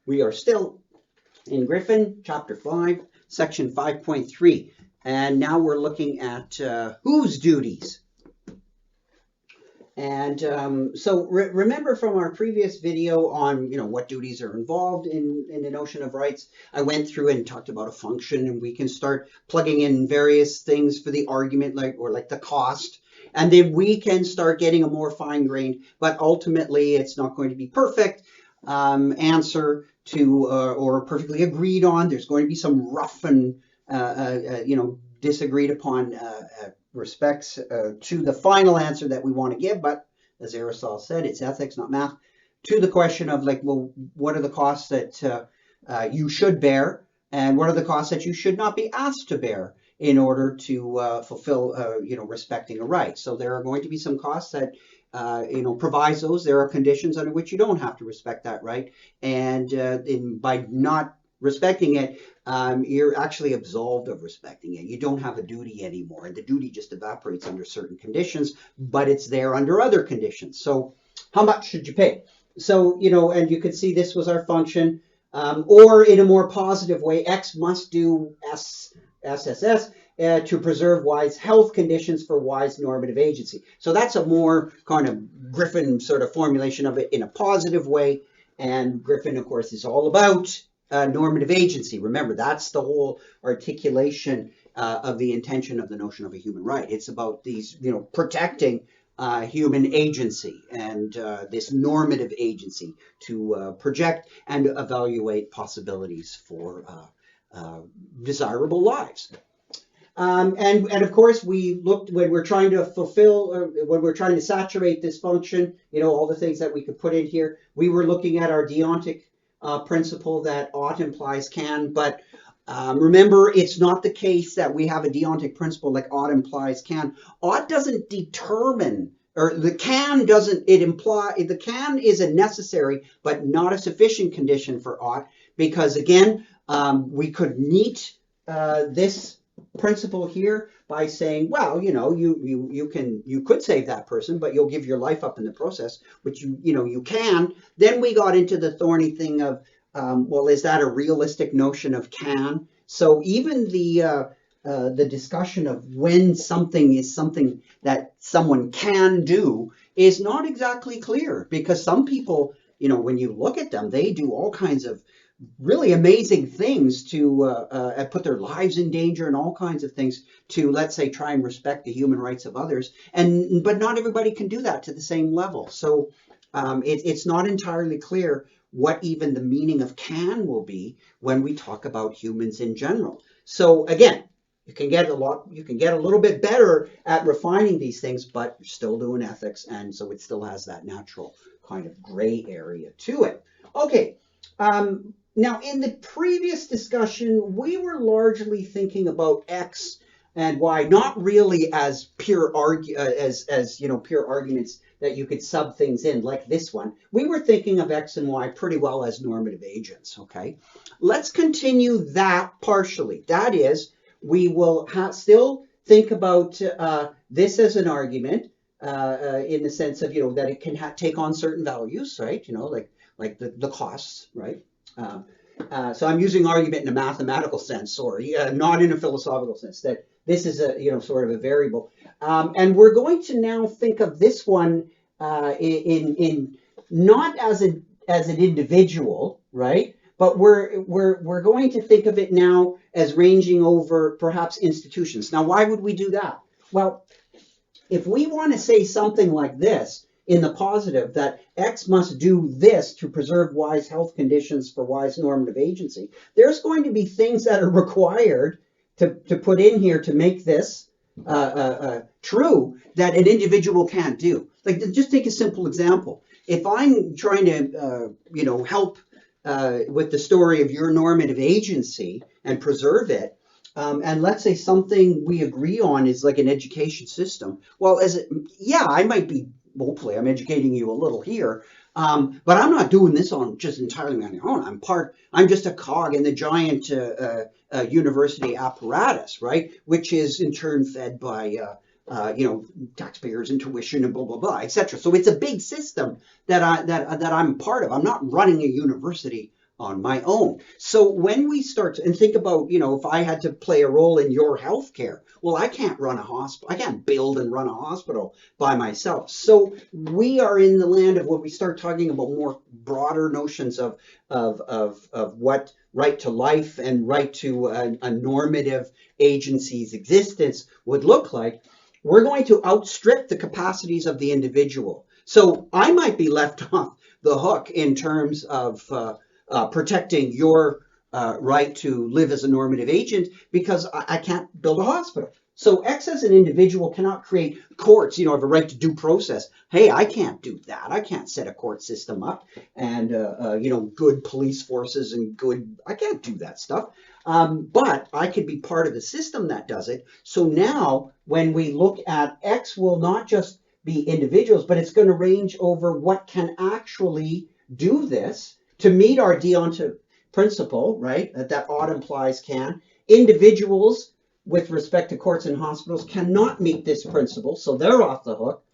We are still in Griffin, Chapter 5, Section 5.3. And now we're looking at whose duties. And so remember from our previous video on, what duties are involved in the notion of rights, I went through and talked about a function, and we can start plugging in various things for the argument, like the cost. And then we can start getting a more fine-grained, but ultimately it's not going to be perfect answer to or perfectly agreed on. There's going to be some rough and disagreed upon respects to the final answer that we want to give. But as Aristotle said, it's ethics, not math. To the question of what are the costs that you should bear, and what are the costs that you should not be asked to bear in order to fulfill, respecting a right. So there are going to be some costs that, provisos. There are conditions under which you don't have to respect that right. And by not respecting it, you're actually absolved of respecting it. You don't have a duty anymore. And the duty just evaporates under certain conditions, but it's there under other conditions. So how much should you pay? So, and you can see this was our function. Or in a more positive way, X must do SSS to preserve Y's health conditions for Y's normative agency. So that's a more kind of Griffin sort of formulation of it in a positive way. And Griffin, of course, is all about normative agency. Remember, that's the whole articulation of the intention of the notion of a human right. It's about these, protecting human agency and this normative agency to project and evaluate possibilities for desirable lives. And of course, we looked when we're trying to fulfill, when we're trying to saturate this function, all the things that we could put in here. We were looking at our deontic principle that ought implies can, but remember, it's not the case that we have a deontic principle like ought implies can. Ought doesn't determine, or the can doesn't, it imply, the can is a necessary but not a sufficient condition for ought, because again, we could meet this principle here by saying, well, you could save that person, but you'll give your life up in the process, which you can. Then we got into the thorny thing of, well, is that a realistic notion of can? So even the discussion of when something is something that someone can do is not exactly clear, because some people, when you look at them, they do all kinds of really amazing things to put their lives in danger and all kinds of things to, let's say, try and respect the human rights of others. But not everybody can do that to the same level. So it's not entirely clear what even the meaning of can will be when we talk about humans in general. So again, you can get a little bit better at refining these things, but you're still doing ethics, and so it still has that natural kind of gray area to it. Okay. Now, in the previous discussion, we were largely thinking about X and Y, not really as pure pure arguments that you could sub things in like this one. We were thinking of X and Y pretty well as normative agents. Okay, let's continue that partially. That is, we will still think about this as an argument in the sense of that it can take on certain values, right? Like the costs, right? So I'm using argument in a mathematical sense, or not in a philosophical sense, that this is a sort of a variable. And we're going to now think of this one in not as an individual, right? But we're going to think of it now as ranging over perhaps institutions. Now, why would we do that? Well, if we want to say something like this in the positive, that X must do this to preserve Y's health conditions for Y's normative agency, there's going to be things that are required to put in here to make this true that an individual can't do. Like, just take a simple example. If I'm trying to, help with the story of your normative agency and preserve it, and let's say something we agree on is like an education system. Well, I might be, hopefully I'm educating you a little here, but I'm not doing this on just entirely on your own. I'm just a cog in the giant university apparatus, right? Which is in turn fed by taxpayers and tuition and blah blah blah, etc. So it's a big system that I'm part of. I'm not running a university on my own. So when we start to, and think about, if I had to play a role in your healthcare, well, I can't run a hospital. I can't build and run a hospital by myself. So we are in the land of when we start talking about more broader notions of what right to life and right to a normative agency's existence would look like. We're going to outstrip the capacities of the individual. So I might be left off the hook in terms of protecting your right to live as a normative agent because I can't build a hospital. So X as an individual cannot create courts, have a right to due process. Hey, I can't do that. I can't set a court system up and, good police forces and I can't do that stuff. But I could be part of the system that does it. So now when we look at X will not just be individuals, but it's going to range over what can actually do this to meet our deontic principle, right? That ought implies can. Individuals with respect to courts and hospitals cannot meet this principle, so they're off the hook.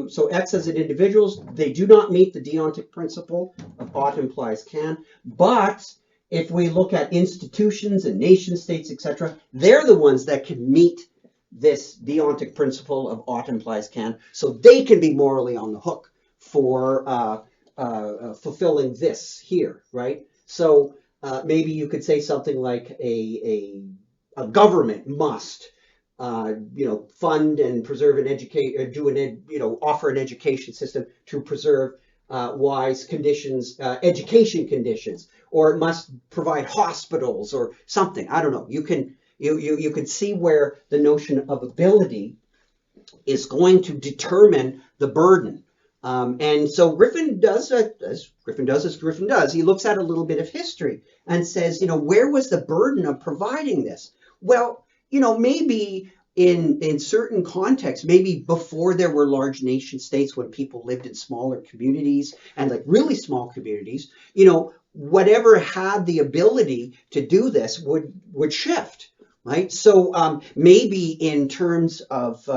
So X as in individuals, they do not meet the deontic principle of ought implies can. But if we look at institutions and nation states, etc., they're the ones that can meet this deontic principle of ought implies can, so they can be morally on the hook for fulfilling this here, right? So maybe you could say something like a government must, fund and preserve and educate, offer an education system to preserve wise conditions, education conditions, or it must provide hospitals or something. I don't know. You can see where the notion of ability is going to determine the burden. And so Griffin does, as Griffin does, he looks at a little bit of history and says, where was the burden of providing this? Well, maybe in certain contexts, maybe before there were large nation states, when people lived in smaller communities and like really small communities, whatever had the ability to do this would shift, right? So maybe in terms of,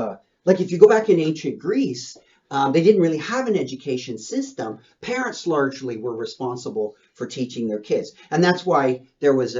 like if you go back in ancient Greece, they didn't really have an education system. Parents largely were responsible for teaching their kids. And that's why there was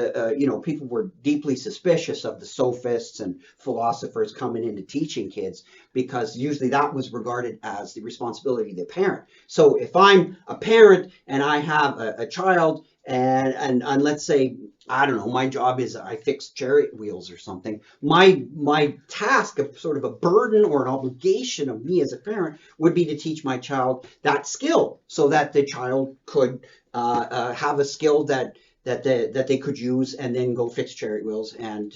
people were deeply suspicious of the sophists and philosophers coming into teaching kids, because usually that was regarded as the responsibility of the parent. So if I'm a parent and I have a child and let's say, I don't know, my job is I fix chariot wheels or something. My task of sort of a burden or an obligation of me as a parent would be to teach my child that skill so that the child could have a skill that they could use and then go fix chariot wheels. And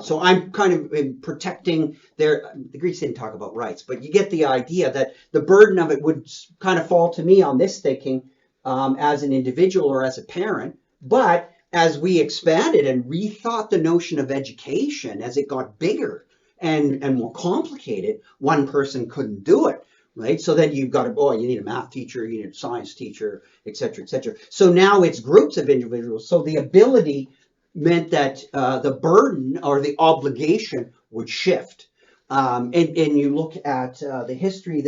so I'm kind of protecting the Greeks didn't talk about rights, but you get the idea that the burden of it would kind of fall to me on this thinking as an individual or as a parent. But as we expanded and rethought the notion of education, as it got bigger and more complicated, one person couldn't do it, right? So then you've got you need a math teacher, you need a science teacher, et cetera, et cetera. So now it's groups of individuals. So the ability meant that the burden or the obligation would shift. And you look at the history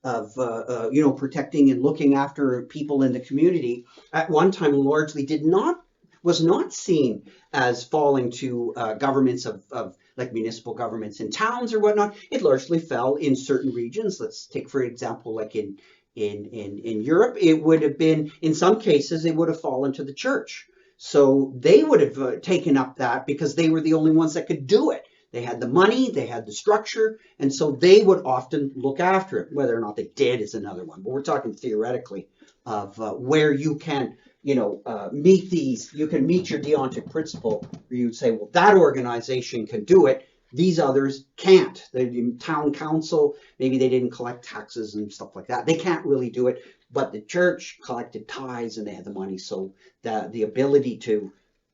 of protecting and looking after people in the community at one time largely was not seen as falling to governments of like municipal governments in towns or whatnot. It largely fell in certain regions. Let's take, for example, like in Europe, it would have been, in some cases, it would have fallen to the church. So they would have taken up that because they were the only ones that could do it. They had the money, they had the structure, and so they would often look after it. Whether or not they did is another one, but we're talking theoretically of where you can meet you can meet your deontic principle, where you'd say, well, that organization can do it, these others can't. The town council, maybe they didn't collect taxes and stuff like that. They can't really do it, but the church collected tithes and they had the money, so that the ability to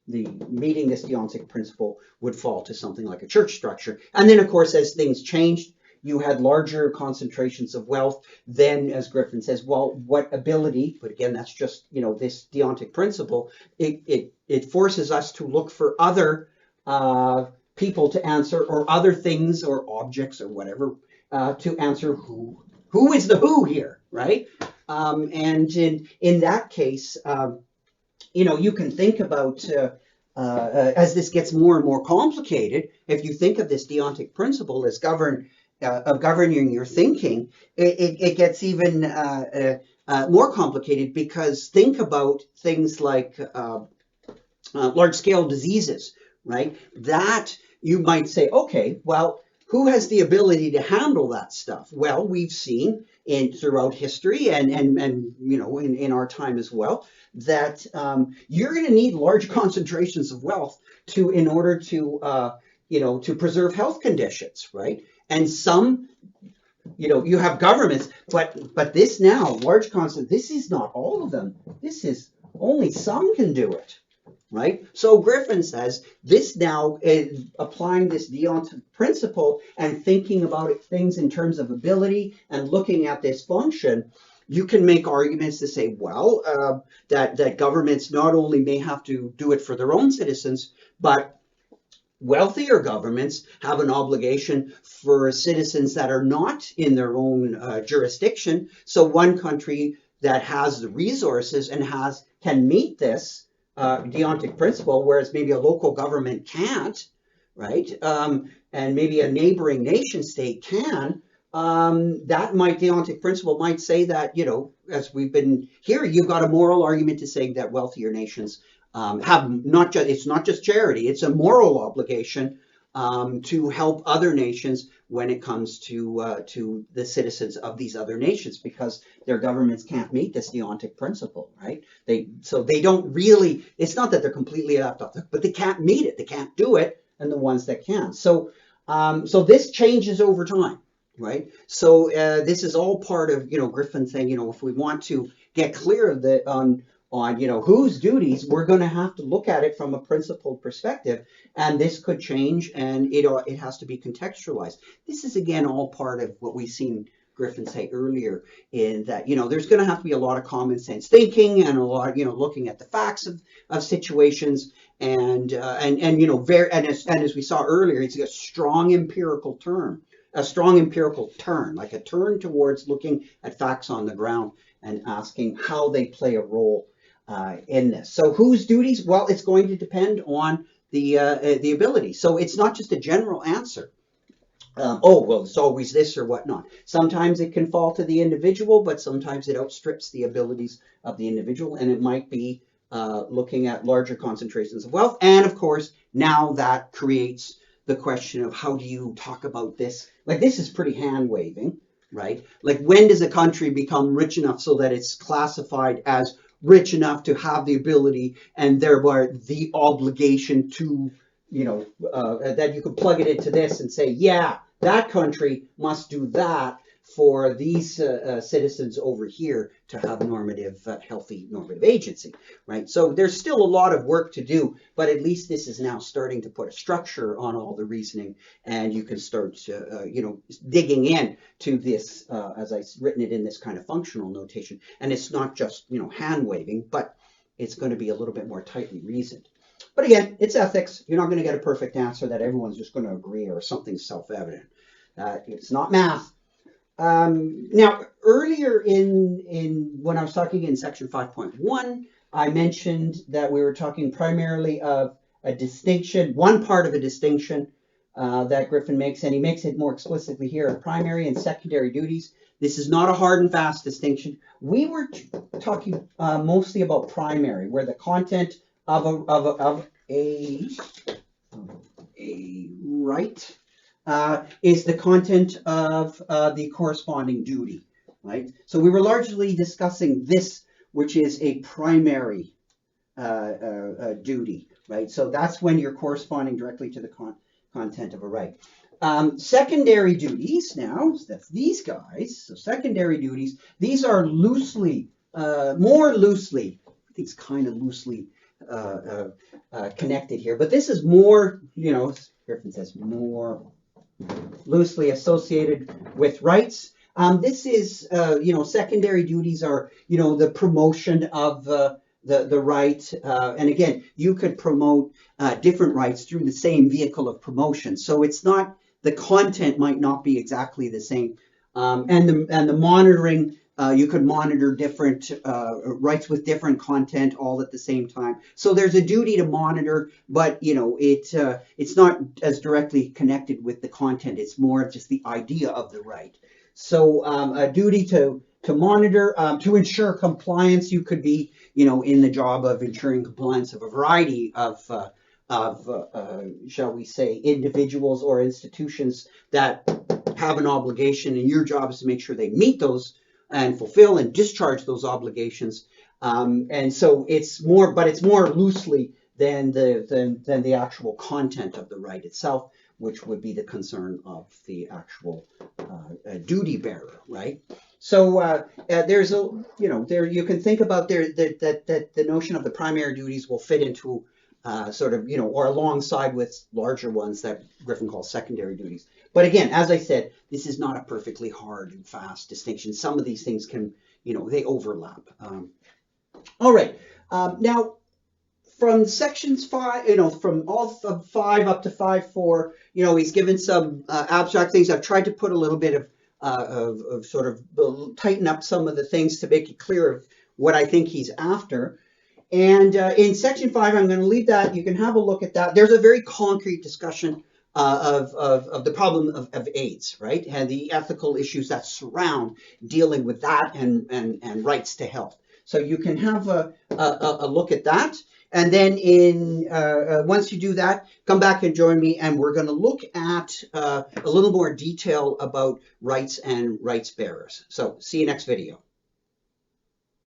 meeting this deontic principle would fall to something like a church structure. And then, of course, as things changed, you had larger concentrations of wealth. Then, as Griffin says, well, what ability, but again, that's just, this deontic principle, it forces us to look for other people to answer, or other things or objects or whatever, to answer who is the who here, right? And in that case, you can think about, as this gets more and more complicated, if you think of this deontic principle as governing your thinking, it gets even more complicated, because think about things like large-scale diseases, right? That you might say, okay, well, who has the ability to handle that stuff? Well, we've seen throughout history and in our time as well, that you're going to need large concentrations of wealth in order to preserve health conditions, right? And some, you have governments, but this now large constant. This is not all of them. This is only some can do it. Right? So Griffin says this now is applying this deontic principle and thinking about things in terms of ability and looking at this function. You can make arguments to say, well, that governments not only may have to do it for their own citizens, but wealthier governments have an obligation for citizens that are not in their own jurisdiction. So one country that has the resources and can meet this deontic principle, whereas maybe a local government can't, right? And maybe a neighboring nation state can. Deontic principle might say that, as we've been hearing, you've got a moral argument to say that wealthier nations have it's not just charity, it's a moral obligation to help other nations when it comes to the citizens of these other nations, because their governments can't meet this deontic principle, right? So they don't really, it's not that they're completely left off, but they can't meet it, they can't do it, and the ones that can. So this changes over time, right? So this is all part of, Griffin saying, if we want to get clear of on whose duties, we're going to have to look at it from a principled perspective, and this could change, and it has to be contextualized. This is, again, all part of what we've seen Griffin say earlier, in that there's going to have to be a lot of common sense thinking and a lot looking at the facts of situations, and as we saw earlier, it's a strong empirical turn, like a turn towards looking at facts on the ground and asking how they play a role in this. So whose duties? Well, it's going to depend on the ability. So it's not just a general answer. Well, it's always this or whatnot. Sometimes it can fall to the individual, but sometimes it outstrips the abilities of the individual, and it might be looking at larger concentrations of wealth. And of course, now that creates the question of how do you talk about this? Like, this is pretty hand-waving, right? Like, when does a country become rich enough so that it's classified as rich enough to have the ability and thereby the obligation to, that you could plug it into this and say, yeah, that country must do that for these citizens over here to have healthy normative agency, right? So there's still a lot of work to do, but at least this is now starting to put a structure on all the reasoning, and you can start, digging in to this, as I've written it in this kind of functional notation. And it's not just, hand waving, but it's going to be a little bit more tightly reasoned. But again, it's ethics. You're not going to get a perfect answer that everyone's just going to agree or something self-evident. It's not math. Now, earlier when I was talking in section 5.1, I mentioned that we were talking primarily of a distinction, one part of a distinction that Griffin makes, and he makes it more explicitly here, of primary and secondary duties. This is not a hard and fast distinction. We were talking mostly about primary, where the content of a right is the content of the corresponding duty, right? So we were largely discussing this, which is a primary duty, right? So that's when you're corresponding directly to the content of a right. Secondary duties, now, that's these guys. So secondary duties, these are more loosely, I think it's kind of loosely connected here, but this is more, Griffin says more loosely associated with rights. This is, secondary duties are, the promotion of the right. And again, you could promote different rights through the same vehicle of promotion. So it's not, the content might not be exactly the same. And the monitoring You could monitor different rights with different content all at the same time. So there's a duty to monitor, but it's not as directly connected with the content. It's more just the idea of the right. So a duty to monitor, to ensure compliance. You could be, in the job of ensuring compliance of a variety of shall we say, individuals or institutions that have an obligation, and your job is to make sure they meet those and fulfill and discharge those obligations. And so it's more, but it's more loosely than the actual content of the right itself, which would be the concern of the actual duty bearer, right? So there's there you can think about that the notion of the primary duties will fit into sort of, or alongside with larger ones that Griffin calls secondary duties. But again, as I said, this is not a perfectly hard and fast distinction. Some of these things can, they overlap. All right. Now, from sections 5, from all of 5 up to 5.4, he's given some abstract things. I've tried to put a little bit of sort of tighten up some of the things to make it clear of what I think he's after. And in section 5, I'm going to leave that. You can have a look at that. There's a very concrete discussion of the problem of AIDS, right? And the ethical issues that surround dealing with that and rights to health. So you can have a look at that. And then once you do that, come back and join me, and we're going to look at a little more detail about rights and rights bearers. So see you next video.